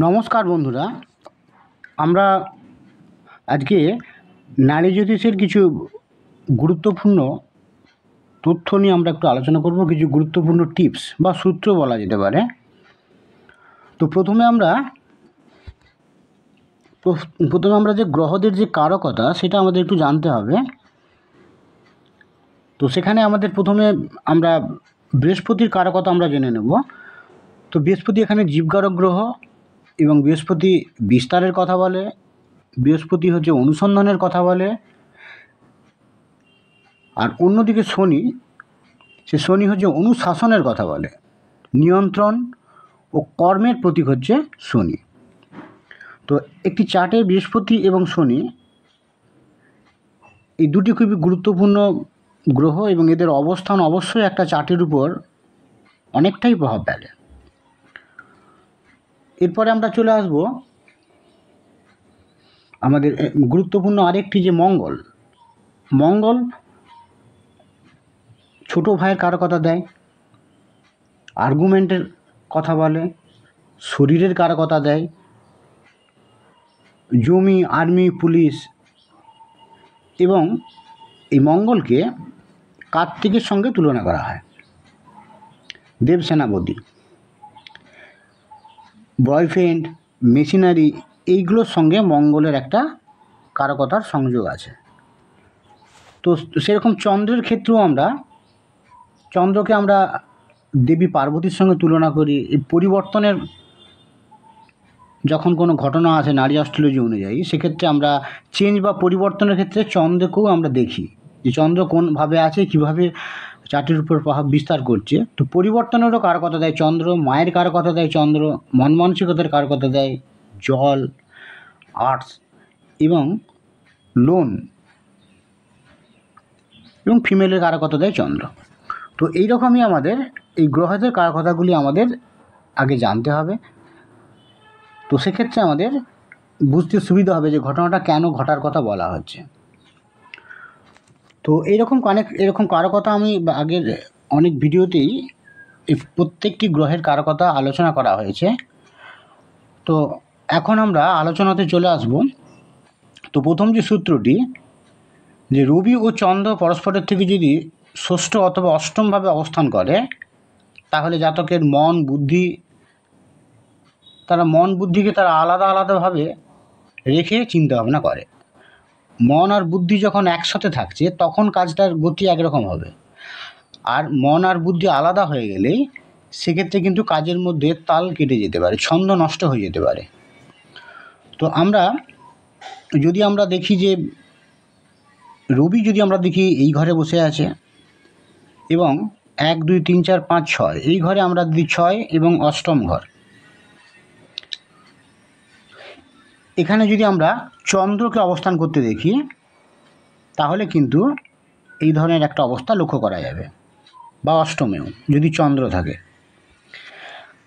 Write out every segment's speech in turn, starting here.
নমস্কার বন্ধুরা, আমরা আজকে নারী জ্যোতিষের কিছু গুরুত্বপূর্ণ তথ্য নিয়ে আমরা একটু আলোচনা করব। কিছু গুরুত্বপূর্ণ টিপস বা সূত্র বলা যেতে পারে। তো প্রথমে আমরা যে গ্রহদের যে কারকতা সেটা আমাদের একটু জানতে হবে। তো সেখানে আমাদের প্রথমে আমরা বৃহস্পতির কারকতা আমরা জেনে নেব। তো বৃহস্পতি এখানে জীবকারক গ্রহ এবং বৃহস্পতি বিস্তারের কথা বলে, বৃহস্পতি হচ্ছে অনুসন্ধানের কথা বলে। আর অন্যদিকে শনি হচ্ছে অনুশাসনের কথা বলে, নিয়ন্ত্রণ ও কর্মের প্রতীক হচ্ছে শনি। তো একটি চার্টে বৃহস্পতি এবং শনি এই দুটি খুবই গুরুত্বপূর্ণ গ্রহ এবং এদের অবস্থান অবশ্যই একটা চার্টের উপর অনেকটাই প্রভাব ফেলে। এরপরে আমরা চলে আসব আমাদের গুরুত্বপূর্ণ আরেকটি যে মঙ্গল ছোট ভাইয়ের কারকতা দেয়, আর্গুমেন্টের কথা বলে, শরীরের কারকতা দেয়, জমি, আর্মি, পুলিশ। এবং এই মঙ্গলকে কার্তিকের সঙ্গে তুলনা করা হয়, দেবসেনাপতি। বয়ফ্রেন্ড, মেশিনারি, এইগুলোর সঙ্গে মঙ্গলের একটা কারকতার সংযোগ আছে। তো সেরকম চন্দ্রের ক্ষেত্রেও চন্দ্রকে আমরা দেবী পার্বতীর সঙ্গে তুলনা করি। এই পরিবর্তনের যখন কোনো ঘটনা আসে নারী অ্যাস্ট্রোলজি অনুযায়ী, সেক্ষেত্রে আমরা চেঞ্জ বা পরিবর্তনের ক্ষেত্রে চন্দ্রকেও আমরা দেখি যে চন্দ্র কোনভাবে আছে, কীভাবে চার্টের উপর প্রভাব বিস্তার করছে। তো পরিবর্তনেরও কারকতা দেয় চন্দ্র, মায়ের কারকতা দেয় চন্দ্র, মন মানসিকতার কারকতা দেয়, জল, আর্টস এবং লোন এবং ফিমেলের কারকতা দেয় চন্দ্র। তো এইরকমই আমাদের এই গ্রহদের কারকতাগুলি আমাদের আগে জানতে হবে। তো সেক্ষেত্রে আমাদের বুঝতে সুবিধা হবে যে ঘটনাটা কেন ঘটার কথা বলা হচ্ছে। তো এরকম কারকতা আমি আগের অনেক ভিডিওতেই এই প্রত্যেকটি গ্রহের কারকতা আলোচনা করা হয়েছে। তো এখন আমরা আলোচনাতে চলে আসব। তো প্রথম যে সূত্রটি, যে রবি ও চন্দ্র পরস্পরের থেকে যদি ষষ্ঠ অথবা অষ্টমভাবে অবস্থান করে, তাহলে জাতকের মন বুদ্ধিকে তারা আলাদা আলাদাভাবে রেখে চিন্তা ভাবনা করে। মন আর বুদ্ধি যখন একসাথে থাকছে তখন কাজটার গতি একরকম হবে, আর মন আর বুদ্ধি আলাদা হয়ে গেলেই সেক্ষেত্রে কিন্তু কাজের মধ্যে তাল কেটে যেতে পারে, ছন্দ নষ্ট হয়ে যেতে পারে। তো যদি আমরা দেখি যে রবি যদি আমরা দেখি এই ঘরে বসে আছে এবং 1, 2, 3, 4, 5, 6 এই ঘরে আমরা দিই 6 এবং অষ্টম ঘর। এখানে যদি আমরা চন্দ্রকে অবস্থান করতে দেখি তাহলে কিন্তু এই ধরনের একটা অবস্থা লক্ষ্য করা যাবে, বা অষ্টমেও যদি চন্দ্র থাকে।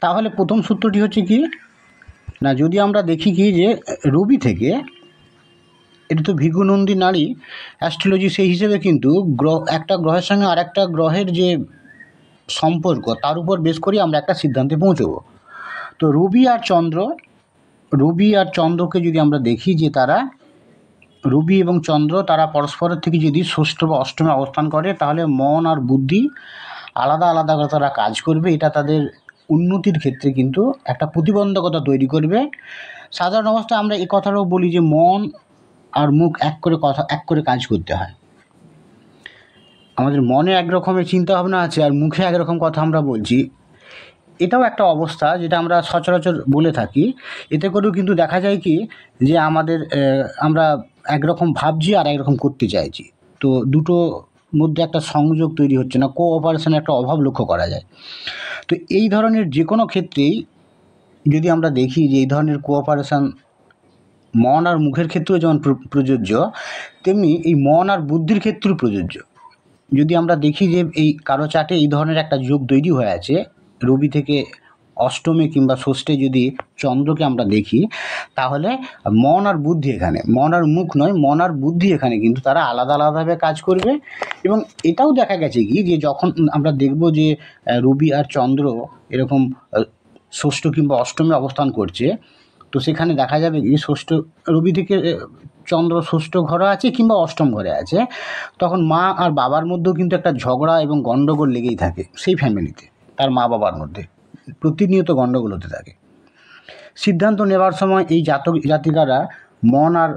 তাহলে প্রথম সূত্রটি হচ্ছে কি না, যদি আমরা দেখি কি যে রবি থেকে, এটা তো ভিগুনন্দী নারী অ্যাস্ট্রোলজি, সেই হিসেবে কিন্তু একটা গ্রহের সঙ্গে আর একটা গ্রহের যে সম্পর্ক তার উপর বেশ করে আমরা একটা সিদ্ধান্তে পৌঁছব। তো রবি আর চন্দ্রকে যদি আমরা দেখি যে রবি এবং চন্দ্র তারা পরস্পরের থেকে যদি ষষ্ঠ বা অষ্টমে অবস্থান করে, তাহলে মন আর বুদ্ধি আলাদা আলাদা করে তারা কাজ করবে। এটা তাদের উন্নতির ক্ষেত্রে কিন্তু একটা প্রতিবন্ধকতা তৈরি করবে। সাধারণ অবস্থায় আমরা এই কথাটাও বলি যে মন আর মুখ এক করে কাজ করতে হয়। আমাদের মনে একরকমের চিন্তাভাবনা আছে আর মুখে একরকম কথা আমরা বলছি, এটাও একটা অবস্থা যেটা আমরা সচরাচর বলে থাকি। এতে করেও কিন্তু দেখা যায় কি যে আমরা একরকম ভাবছি আর একরকম করতে চাইছি, তো দুটো মধ্যে একটা সংযোগ তৈরি হচ্ছে না, কোঅপারেশনের একটা অভাব লক্ষ্য করা যায়। তো এই ধরনের যে কোনো ক্ষেত্রেই যদি আমরা দেখি যে এই ধরনের কোঅপারেশন মন আর মুখের ক্ষেত্রেও যেমন প্রযোজ্য, তেমনি এই মন আর বুদ্ধির ক্ষেত্রেও প্রযোজ্য। যদি আমরা দেখি যে এই কারো চার্টে এই ধরনের একটা যোগ তৈরি হয়ে আছে, রবি থেকে অষ্টমে কিংবা ষষ্ঠে যদি চন্দ্রকে আমরা দেখি, তাহলে মন আর বুদ্ধি, এখানে মন আর মুখ নয়, মন আর বুদ্ধি এখানে কিন্তু তারা আলাদা আলাদাভাবে কাজ করবে। এবং এটাও দেখা গেছে কি যে যখন আমরা দেখব যে রবি আর চন্দ্র এরকম ষষ্ঠ কিংবা অষ্টমে অবস্থান করছে, তো সেখানে দেখা যাবে কি ষষ্ঠ রবি থেকে চন্দ্র ষষ্ঠ ঘরে আছে কিংবা অষ্টম ঘরে আছে, তখন মা আর বাবার মধ্যেও কিন্তু একটা ঝগড়া এবং গণ্ডগোল লেগেই থাকে সেই ফ্যামিলিতে, তার মা বাবার মধ্যে প্রতিনিয়ত গণ্ডগোল হতে থাকে। সিদ্ধান্ত নেওয়ার সময় এই জাতক জাতিকারা মন আর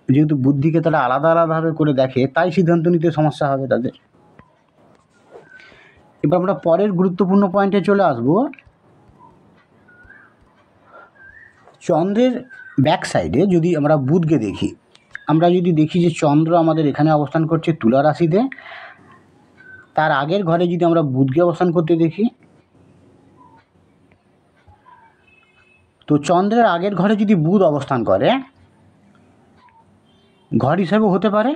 যেহেতু বুদ্ধিকে তারা আলাদা আলাদাভাবে করে দেখে, তাই সিদ্ধান্ত নিতে সমস্যা হবে তাদের। এবার আমরা পরের গুরুত্বপূর্ণ পয়েন্টে চলে আসব। চন্দ্রের ব্যাক সাইডে যদি আমরা বুধকে দেখি, আমরা যদি দেখি যে চন্দ্র আমাদের এখানে অবস্থান করছে তুলা রাশিতে, তার আগের ঘরে যদি আমরা বুধকে অবস্থান করতে দেখি, তো চন্দ্রের আগের ঘরে যদি বুধ অবস্থান করে, ঘর হিসাবেও হতে পারে,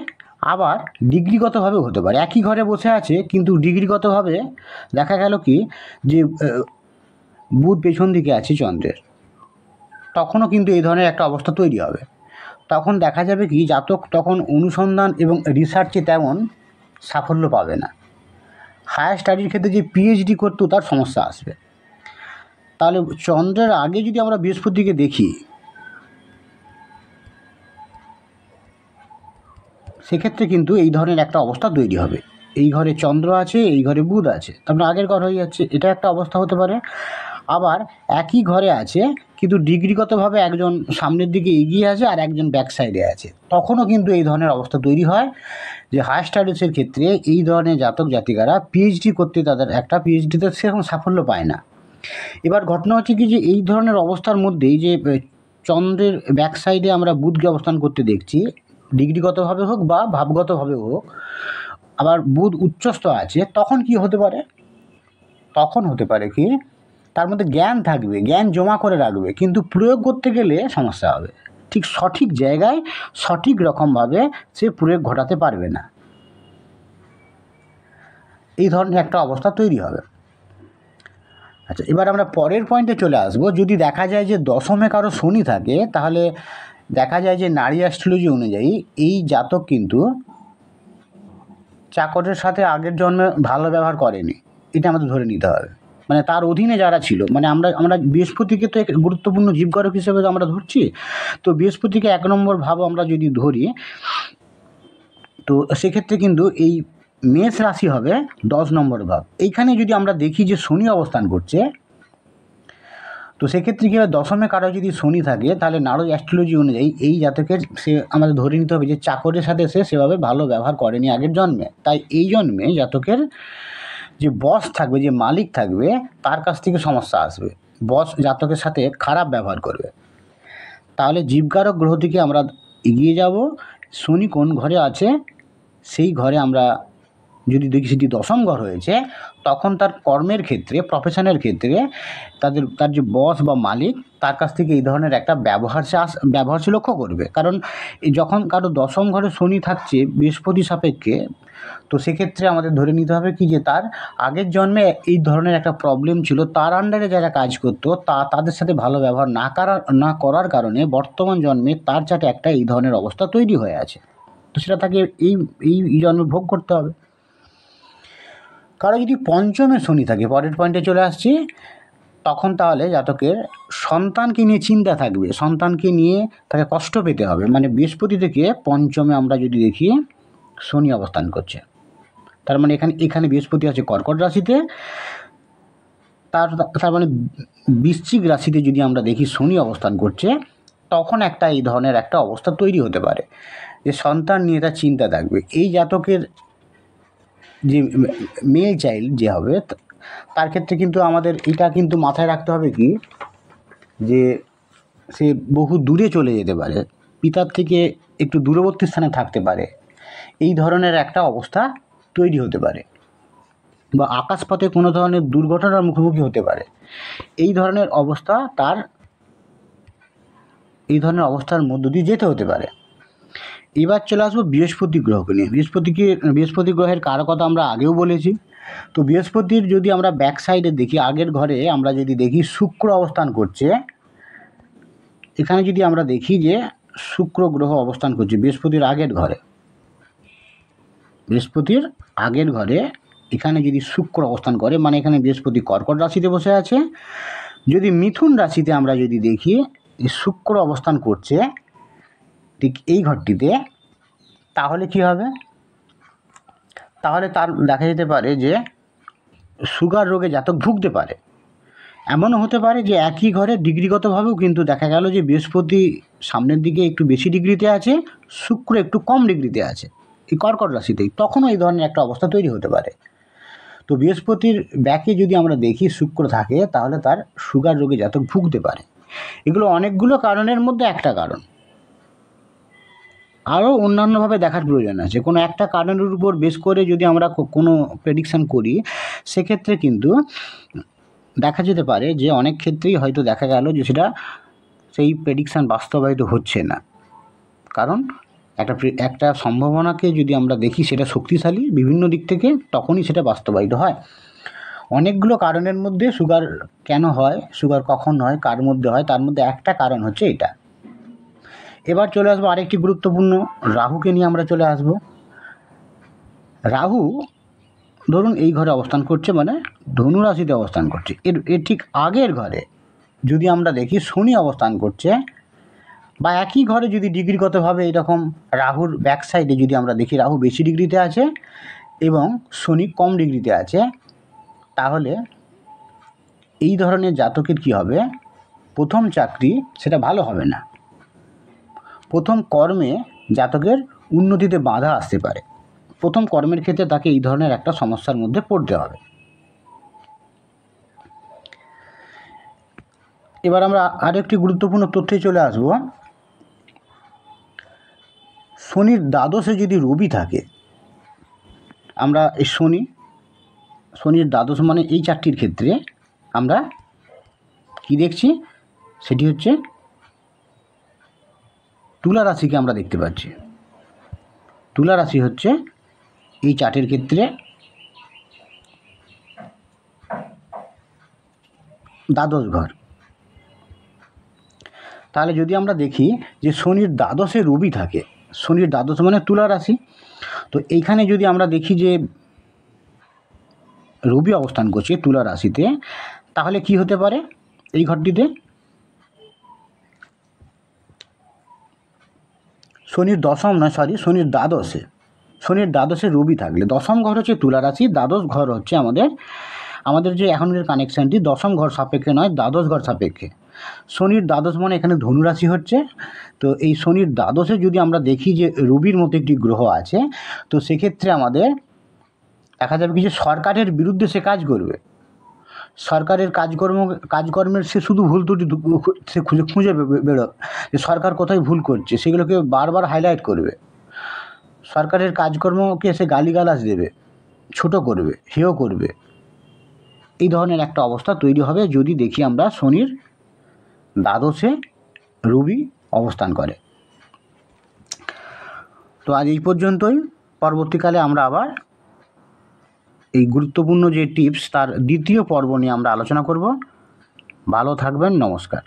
আবার ডিগ্রিগতভাবেও হতে পারে। একই ঘরে বসে আছে কিন্তু ডিগ্রিগতভাবে দেখা গেল কি যে বুধ পেছন দিকে আছে চন্দ্রের, তখনও কিন্তু এই ধরনের একটা অবস্থা তৈরি হবে। তখন দেখা যাবে কি জাতক তখন অনুসন্ধান এবং রিসার্চে তেমন সাফল্য পাবে না। হায়ার স্টাডির ক্ষেত্রে যে পিএইচডি করতেও তার সমস্যা আসবে। তাহলে চন্দ্রের আগে যদি আমরা বৃহস্পতিকে দেখি, সেক্ষেত্রে কিন্তু এই ধরনের একটা অবস্থা তৈরি হবে। এই ঘরে চন্দ্র আছে, এই ঘরে বুধ আছে, তারপরে আগের ঘর হয়ে যাচ্ছে, এটা একটা অবস্থা হতে পারে। আবার একই ঘরে আছে কিন্তু ডিগ্রিগতভাবে একজন সামনের দিকে এগিয়ে আছে আর একজন ব্যাক সাইডে আছে, তখনও কিন্তু এই ধরনের অবস্থা তৈরি হয় যে হায়ার স্টাডিজের ক্ষেত্রে এই ধরনের জাতক জাতিকারা পিএইচডি করতে তাদের একটা পিএইচডিতে সেরকম সাফল্য পায় না। এবার ঘটনা হচ্ছে কি যে এই ধরনের অবস্থার মধ্যেই যে চন্দ্রের ব্যাক সাইডে আমরা বুধকে অবস্থান করতে দেখছি, ডিগ্রিগতভাবে হোক বা ভাবগতভাবে হোক, আবার বুধ উচ্চস্থ আছে, তখন কি হতে পারে? তখন হতে পারে কি তার মধ্যে জ্ঞান থাকবে, জ্ঞান জমা করে রাখবে, কিন্তু প্রয়োগ করতে গেলে সমস্যা হবে। ঠিক সঠিক জায়গায় সঠিক রকমভাবে সে প্রয়োগ ঘটাতে পারবে না, এই ধরনের একটা অবস্থা তৈরি হবে। আচ্ছা, এবার আমরা পরের পয়েন্টে চলে আসবো। যদি দেখা যায় যে দশমে কারো শনি থাকে, তাহলে দেখা যায় যে নারী অ্যাস্ট্রোলজি অনুযায়ী এই জাতক কিন্তু চাকরের সাথে আগের জন্মে ভালো ব্যবহার করেনি, এটা আমাদের ধরে নিতে হবে। মানে তার অধীনে যারা ছিল, মানে আমরা বৃহস্পতিকে তো এক গুরুত্বপূর্ণ জীবঘরক হিসেবে আমরা ধরছি, তো বৃহস্পতিকে 1 নম্বর ভাব আমরা যদি ধরি, তো সেক্ষেত্রে কিন্তু এই মেষ রাশি হবে 10 নম্বর ভাব। এইখানে যদি আমরা দেখি যে শনি অবস্থান করছে, তো সেক্ষেত্রে কী হয়, দশমে কারো যদি শনি থাকে, তাহলে নারদ অ্যাস্ট্রোলজি অনুযায়ী এই জাতকের সে আমাদের ধরে নিতে হবে যে চাকরের সাথে সে সেভাবে ভালো ব্যবহার করেনি আগের জন্মে, তাই এই জন্মে জাতকের যে বস থাকবে, যে মালিক থাকবে, তার কাছ থেকে সমস্যা আসবে, বস জাতকের সাথে খারাপ ব্যবহার করবে। তাহলে জীবকারক গ্রহ থেকে আমরা এগিয়ে যাব। শনি কোন ঘরে আছে সেই ঘরে আমরা যদি দেখি সেটি দশম ঘর হয়েছে, তখন তার কর্মের ক্ষেত্রে, প্রফেশনের ক্ষেত্রে তার যে বস বা মালিক, তার কাছ থেকে এই ধরনের একটা ব্যবহার সে লক্ষ্য করবে। কারণ যখন কারো দশম ঘরে শনি থাকছে বৃহস্পতি সাপেক্ষে, তো সেক্ষেত্রে আমাদের ধরে নিতে হবে কি যে তার আগের জন্মে এই ধরনের একটা প্রবলেম ছিল, তার আন্ডারে যারা কাজ করতো তাদের সাথে ভালো ব্যবহার না করার কারণে বর্তমান জন্মে তার যাতে একটা এই ধরনের অবস্থা তৈরি হয়ে আছে, তো সেটা তাকে এই জন্মে ভোগ করতে হবে। কারো যদি পঞ্চমে শনি থাকে, পরের পয়েন্টে চলে আসছি, তখন তাহলে জাতকের সন্তানকে নিয়ে চিন্তা থাকবে, সন্তানকে নিয়ে তাকে কষ্ট পেতে হবে। মানে বৃহস্পতি থেকে পঞ্চমে আমরা যদি দেখি শনি অবস্থান করছে, তার মানে এখানে বৃহস্পতি আছে কর্কট রাশিতে, তার মানে বৃশ্চিক রাশিতে যদি আমরা দেখি শনি অবস্থান করছে, তখন একটা এই ধরনের একটা অবস্থা তৈরি হতে পারে যে সন্তান নিয়ে তার চিন্তা থাকবে। এই জাতকের যে মেল চাইল্ড যে হবে, তার ক্ষেত্রে কিন্তু আমাদের এটা কিন্তু মাথায় রাখতে হবে কি যে সে বহু দূরে চলে যেতে পারে, পিতার থেকে একটু দূরবর্তী স্থানে থাকতে পারে, এই ধরনের একটা অবস্থা তৈরি হতে পারে, বা আকাশপথে কোনো ধরনের দুর্ঘটনার মুখোমুখি হতে পারে। এই ধরনের অবস্থার মধ্য দিয়ে যেতে হতে পারে। এবার চলে আসবো বৃহস্পতি গ্রহকে নিয়ে। বৃহস্পতি গ্রহের কারকতা আমরা আগেও বলেছি। তো বৃহস্পতির যদি আমরা ব্যাক সাইডে দেখি, আগের ঘরে আমরা যদি দেখি শুক্র অবস্থান করছে, এখানে যদি আমরা দেখি যে শুক্র গ্রহ অবস্থান করছে বৃহস্পতির আগের ঘরে, এখানে যদি শুক্র অবস্থান করে, মানে এখানে বৃহস্পতি কর্কট রাশিতে বসে আছে, যদি মিথুন রাশিতে আমরা যদি দেখি শুক্র অবস্থান করছে ঠিক এই ঘরটিতে, তাহলে কি হবে? তাহলে তার দেখা যেতে পারে যে সুগার রোগে জাতক ভুগতে পারে। এমনও হতে পারে যে একই ঘরে ডিগ্রিগতভাবেও কিন্তু দেখা গেল যে বৃহস্পতি সামনের দিকে একটু বেশি ডিগ্রিতে আছে, শুক্র একটু কম ডিগ্রিতে আছে এই কর্কট রাশিতেই, তখনও এই ধরনের একটা অবস্থা তৈরি হতে পারে। তো বৃহস্পতির ব্যাকে যদি আমরা দেখি শুক্র থাকে, তাহলে তার সুগার রোগে জাতক ভুগতে পারে। এগুলো অনেকগুলো কারণের মধ্যে একটা কারণ, আরও অন্যান্যভাবে দেখার প্রয়োজন আছে। কোনো একটা কারণের উপর বেস করে যদি আমরা কোনো প্রেডিকশান করি, সেক্ষেত্রে কিন্তু দেখা যেতে পারে যে অনেক ক্ষেত্রেই হয়তো দেখা গেল যে সেটা সেই প্রেডিকশান বাস্তবায়িত হচ্ছে না। কারণ একটা সম্ভাবনাকে যদি আমরা দেখি সেটা শক্তিশালী বিভিন্ন দিক থেকে, তখনই সেটা বাস্তবায়িত হয়। অনেকগুলো কারণের মধ্যে সুগার কেন হয়, সুগার কখন হয়, কার মধ্যে হয়, তার মধ্যে একটা কারণ হচ্ছে এটা। এবার চলে আসবো আরেকটি গুরুত্বপূর্ণ, রাহুকে নিয়ে আমরা চলে আসব। রাহু ধরুন এই ঘরে অবস্থান করছে, মানে ধনু রাশিতে অবস্থান করছে। এর ঠিক আগের ঘরে যদি আমরা দেখি শনি অবস্থান করছে, বা একই ঘরে যদি ডিগ্রিগতভাবে এরকম রাহুর ব্যাক সাইডে যদি আমরা দেখি রাহু বেশি ডিগ্রিতে আছে এবং শনি কম ডিগ্রিতে আছে, তাহলে এই ধরনের জাতকের কী হবে? প্রথম চাকরি সেটা ভালো হবে না, প্রথম কর্মে জাতকের উন্নতিতে বাধা আসতে পারে, প্রথম কর্মের ক্ষেত্রে তাকে এই ধরনের একটা সমস্যার মধ্যে পড়তে হবে। এবার আমরা আরেকটি গুরুত্বপূর্ণ তথ্যে চলে আসব। শনির দ্বাদশে যদি রবি থাকে, আমরা এই শনির দ্বাদশ মানে এই চারটির ক্ষেত্রে আমরা কি দেখছি? সেটি হচ্ছে তুলা রাশিকে আমরা দেখতে পাচ্ছি। তুলা রাশি হচ্ছে এই চার্টের ক্ষেত্রে দ্বাদশ ঘর। তাহলে যদি আমরা দেখি যে শনির দ্বাদশে রবি থাকে, শনির দ্বাদশ মানে তুলা রাশি, তো এইখানে যদি আমরা দেখি যে রবি অবস্থান করছে তুলা রাশিতে, তাহলে কি হতে পারে? এই ঘরটিতে শনির দ্বাদশে রবি থাকলে, দশম ঘর হচ্ছে তুলা রাশি, দ্বাদশ ঘর হচ্ছে আমাদের যে এখনের কানেকশানটি দশম ঘর সাপেক্ষে নয়, দ্বাদশ ঘর সাপেক্ষে। শনির দ্বাদশ মানে এখানে ধনুরাশি হচ্ছে। তো এই শনির দ্বাদশে যদি আমরা দেখি যে রবির মতো একটি গ্রহ আছে, তো সেক্ষেত্রে আমাদের দেখা যাবে কি যে সরকারের বিরুদ্ধে সে কাজ করবে, সরকারের কাজকর্মের সে শুধু ভুল ত্রুটি সে খুঁজে বেরোবে যে সরকার কোথায় ভুল করছে, সেগুলোকে বারবার হাইলাইট করবে, সরকারের কাজকর্মকে সে গালিগালাজ দেবে, ছোট করবে, হেয় করবে। এই ধরনের একটা অবস্থা তৈরি হবে যদি দেখি আমরা শনির দ্বাদশে রবি অবস্থান করে। তো আজ এই পর্যন্তই। পরবর্তীকালে আমরা আবার এই গুরুত্বপূর্ণ যে টিপস তার দ্বিতীয় পর্ব নিয়ে আমরা আলোচনা করব। ভালো থাকবেন, নমস্কার।